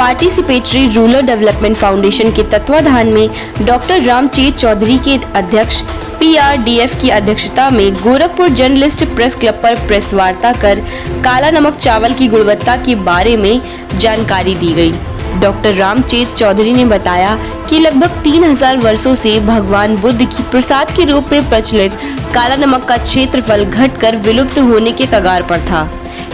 Participatory rural development foundation के तत्वाधान में डॉक्टर रामचेत चौधरी के अध्यक्ष PRDF की अध्यक्षता में गोरखपुर जर्नलिस्ट प्रेस क्लब पर प्रेस वार्ता कर काला नमक चावल की गुणवत्ता के बारे में जानकारी दी गई। डॉक्टर रामचेत चौधरी ने बताया कि लगभग 3000 वर्षों से भगवान बुद्ध की प्रसाद के रूप में प्रचलित काला नमक का क्षेत्रफल घटकर विलुप्त होने के कगार पर था।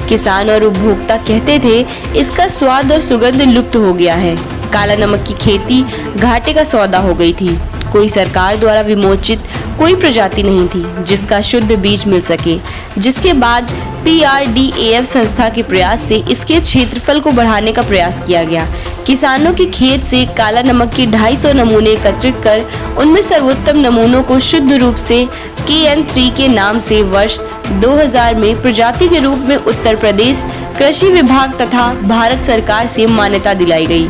किसान और उपभोक्ता कहते थे इसका स्वाद और सुगंध लुप्त हो गया है। काला नमक की खेती घाटे का सौदा हो गई थी। कोई सरकार द्वारा विमोचित कोई प्रजाति नहीं थी जिसका शुद्ध बीज मिल सके, जिसके बाद PRDAF संस्था के प्रयास से इसके क्षेत्रफल को बढ़ाने का प्रयास किया गया। किसानों के खेत से काला नमक के 250 नमूने एकत्रित कर उनमें सर्वोत्तम नमूनों को शुद्ध रूप से KN3 के नाम से वर्ष 2000 में प्रजाति के रूप में उत्तर प्रदेश कृषि विभाग तथा भारत सरकार से मान्यता दिलाई गई।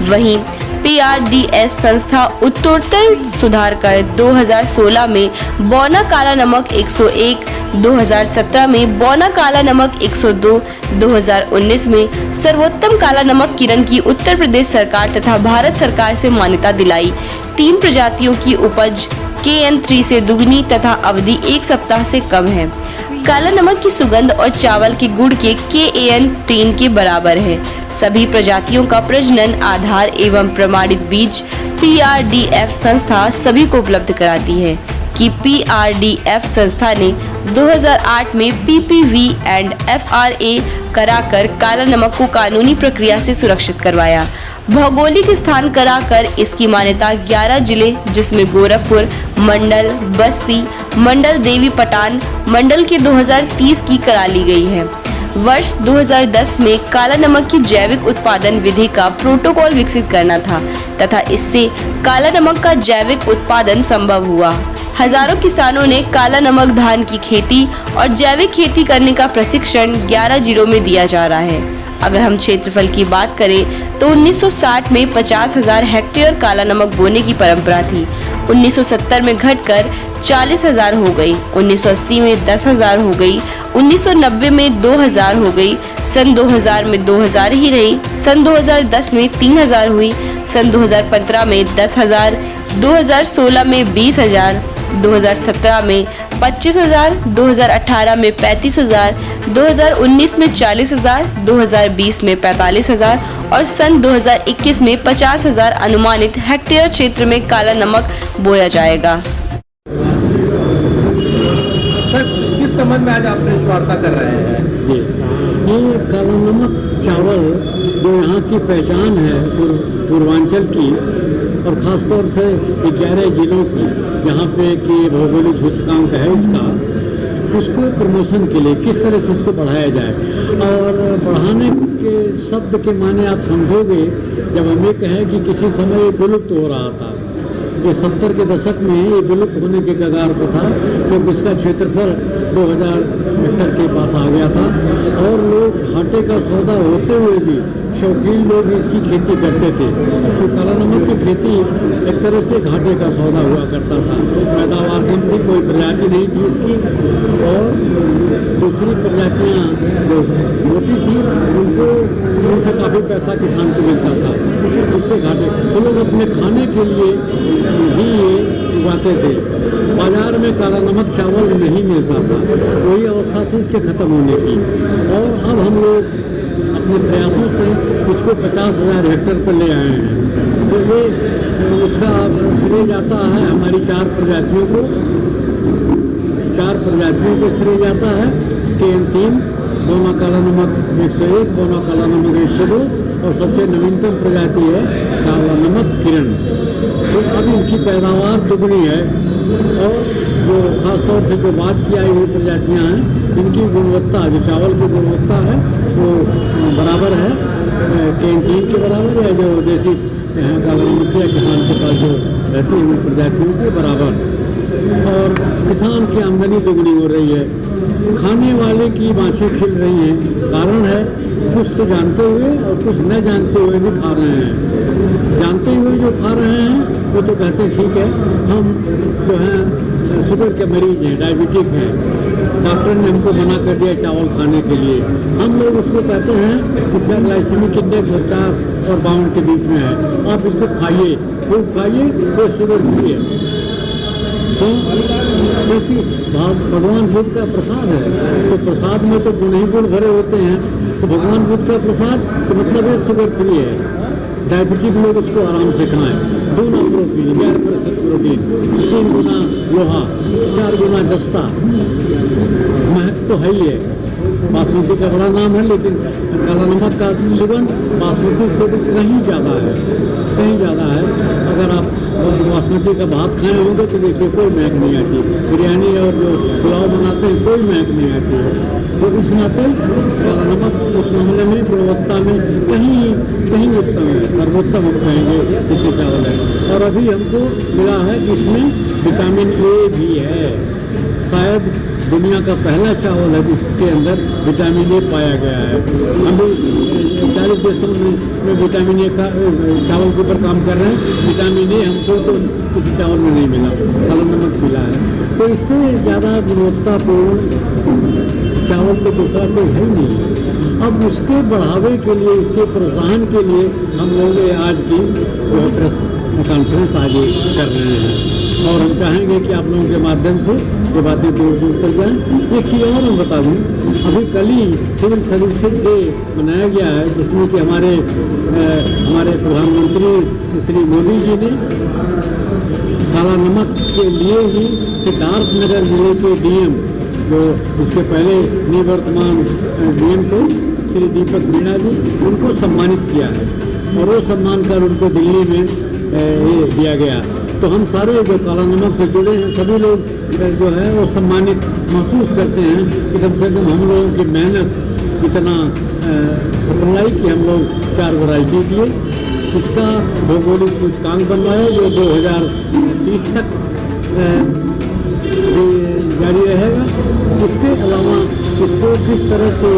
वहीं PRDS संस्था उत्तरोत्तर सुधार कर 2016 में बौना काला नमक 101, 2017 में बौना काला नमक 102, 2019 में सर्वोत्तम काला नमक किरण की उत्तर प्रदेश सरकार तथा भारत सरकार से मान्यता दिलाई। 3 प्रजातियों की उपज KN3 से दुगनी तथा अवधि 1 सप्ताह से कम है। काला नमक की सुगंध और चावल के गुण के KN3 के बराबर है। सभी प्रजातियों का प्रजनन आधार एवं प्रमाणित बीज PRDF संस्था सभी को उपलब्ध कराती है कि PRDF संस्था ने 2008 में PPV एंड FRA कराकर काला नमक को कानूनी प्रक्रिया से सुरक्षित करवाया। भौगोलिक स्थान कराकर इसकी मान्यता 11 जिले जिसमें गोरखपुर मंडल, बस्ती मंडल, देवी पटान मंडल के 2030 की करा ली गई है। वर्ष 2010 में काला नमक की जैविक उत्पादन विधि का प्रोटोकॉल विकसित करना था तथा इससे काला नमक का जैविक उत्पादन संभव हुआ। हजारों किसानों ने काला नमक धान की खेती और जैविक खेती करने का प्रशिक्षण 11 जिलों में दिया जा रहा है। अगर हम क्षेत्रफल की बात करें तो 1960 में 50,000 हेक्टेयर काला नमक बोने की परंपरा थी। 1970 में घटकर 40,000 हो गई, 1980 में 10,000 हो गई, 1990 में 2,000 हो गई, सन 2000 में 2,000 ही रही, सन 2010 में 3,000 हुई, सन 2015 में 10,000, 2016 में 20,000, 2017 में 25,000, 2018 में 35,000, 2019 में 40,000, 2020 में 45,000 और सन 2021 में 50,000 अनुमानित हेक्टेयर क्षेत्र में काला नमक बोया जाएगा। सर, किस संबंध में आज आप प्रेस वार्ता कर रहे हैं? ये काला नमक चावल जो यहाँ की पहचान है पूर्वांचल की और ख़ासतौर से 11 जिलों की जहाँ पे कि भौगोलिक सूचकांक है इसका, उसको प्रमोशन के लिए किस तरह से इसको बढ़ाया जाए और बढ़ाने के शब्द के माने आप समझोगे जब हम ये कहें कि किसी समय ये विलुप्त हो रहा था, जो 70 के दशक में ये विलुप्त होने के कगार पर था क्योंकि इसका क्षेत्रफल 2000 हेक्टेयर के पास आ गया था और लोग घाटे का सौदा होते हुए भी शौकीन लोग इसकी खेती करते थे। तो काला नमक की खेती एक तरह से घाटे का सौदा हुआ करता था। पैदावार कम थी, कोई प्रजाति नहीं थी इसकी और दूसरी प्रजातियाँ जो मोटी थी उनसे काफ़ी पैसा किसान को मिलता था। इससे घाटे तो लोग अपने खाने के लिए ही ये उगाते थे। बाजार में काला नमक चावल नहीं मिलता था, वही अवस्था थी इसके ख़त्म होने की। और अब हम लोग अपने प्रयासों से इसको 50,000 हेक्टेयर पर ले आए हैं। तो ये उसका श्रेय जाता है हमारी 4 प्रजातियों को, 4 प्रजातियों को श्रेय जाता है KN3, बौना काला नमक 101, बौना काला नमक 102 और सबसे नवीनतम प्रजाति है काला नमक किरण। तो अब इनकी पैदावार दुगनी है और जो खासतौर से जो बात की आई हुई प्रजातियाँ हैं इनकी गुणवत्ता, जो चावल की गुणवत्ता है वो बराबर है KN3 के बराबर है, जो देसी काला नमक या किसान के पास जो रहती है उन प्रजातियों के बराबर। और किसान की आमदनी दुगनी हो रही है, खाने वाले की बाँछें खिल रही हैं। कारण है कुछ तो जानते हुए और कुछ न जानते हुए भी खा रहे हैं। जानते हुए जो खा रहे हैं वो तो कहते हैं ठीक है, हम जो हैं शुगर के मरीज हैं, डायबिटिक हैं, डॉक्टर ने हमको मना कर दिया चावल खाने के लिए। हम लोग उसको कहते हैं इसका ग्लाइसेमिक इंडेक्स 50 और 52 के बीच में है, आप इसको खाइए, खूब खाइए, तो शुगर फ्री है। तो क्योंकि भगवान बुद्ध का प्रसाद है, तो प्रसाद में तो गुण ही गुण भरे होते हैं। तो भगवान बुद्ध का प्रसाद तो मतलब है शुगर फ्री है। डायबिटिक लोग उसको आराम से खाएं। 2 गुना प्रोटीन, 11% प्रोटीन, 3 गुना लोहा, 4 गुना जस्ता, महक तो है ही है। बासमती का बड़ा नाम है, लेकिन काला नमक का सुगंध बासमती से भी कहीं ज़्यादा है, कहीं ज़्यादा है। अगर आप बासमती का भात खाए होंगे तो देखिए कोई महक नहीं आती। बिरयानी और जो पुलाव बनाते हैं कोई महक नहीं आती है। तो इस नाते काला नमक उस मामले में गुणवत्ता में कहीं उत्तम है, सर्वोत्तम हम कहेंगे इसे चावल है। और अभी हमको मिला है कि इसमें विटामिन ए भी है। शायद दुनिया का पहला चावल है जिसके अंदर विटामिन ए पाया गया है। हम भी 40 देशों में विटामिन ए का चावल के ऊपर काम कर रहे हैं। विटामिन ए हमको तो किसी चावल में नहीं मिला, काला नमक मिला है। तो इससे ज़्यादा गुणवत्तापूर्ण चावल तो दूसरा कोई है ही नहीं। अब उसके बढ़ावे के लिए, उसके प्रोत्साहन के लिए हम लोग आज की प्रेस कॉन्फ्रेंस आगे कर रहे हैं। और हम चाहेंगे कि आप लोगों के माध्यम से ये बातें दूर दूर तक जाएँ। एक चीज़ और मैं बता दूँ, अभी कल ही सिविल सर्विसेज डे मनाया गया है, जिसमें कि हमारे प्रधानमंत्री श्री मोदी जी ने काला नमक के लिए ही सिद्धार्थनगर जिले के डीएम, जो इसके पहले निवर्तमान डीएम थे श्री दीपक मीणा जी, उनको सम्मानित किया है। और वो सम्मान कर उनको दिल्ली में ये दिया गया। तो हम सारे जो काला नमक से जुड़े हैं सभी लोग जो है वो सम्मानित महसूस करते हैं कि कम से कम हम लोगों की मेहनत इतना सफल आई कि हम लोग 4 वैरायटी दिए। इसका भौगोलिक सूचकांक बनवाया जो 2030 तक जारी रहेगा। उसके अलावा इसको किस तरह से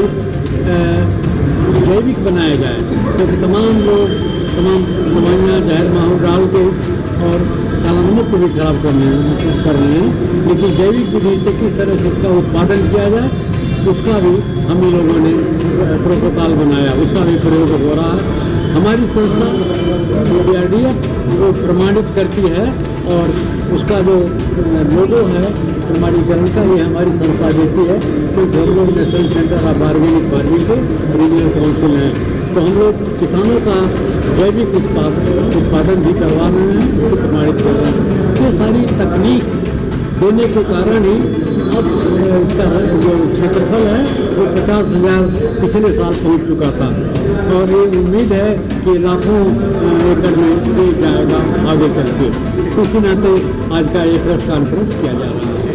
जैविक बनाया जाए, क्योंकि तमाम लोग तमाम दवाइयाँ जहर माहौल डाल के और काला नमक को भी खराब कर रहे हैं, लेकिन जैविक विधि से किस तरह से इसका उत्पादन किया जाए उसका भी हम लोगों ने प्रोटोकॉल बनाया, उसका भी प्रयोग हो रहा है। हमारी संस्था DRDF वो प्रमाणित करती है और उसका जो लोगो है प्रमाणीकरण का, ये हमारी संस्था देती है, क्योंकि हम लोग national centre of organic farming के रीजनल काउंसिल हैं। तो हम लोग किसानों का जैविक उत्पादन भी करवा रहे हैं, उसको प्रमाणित कर रहे हैं। ये सारी तकनीक देने के कारण ही अब इसका जो क्षेत्रफल है वो 50,000 पिछले साल पहुंच चुका था। और ये उम्मीद है कि लाखों एकड़ में भी जाएगा आगे चल के। इसी नाते आज का ये प्रेस कॉन्फ्रेंस किया जा रहा है।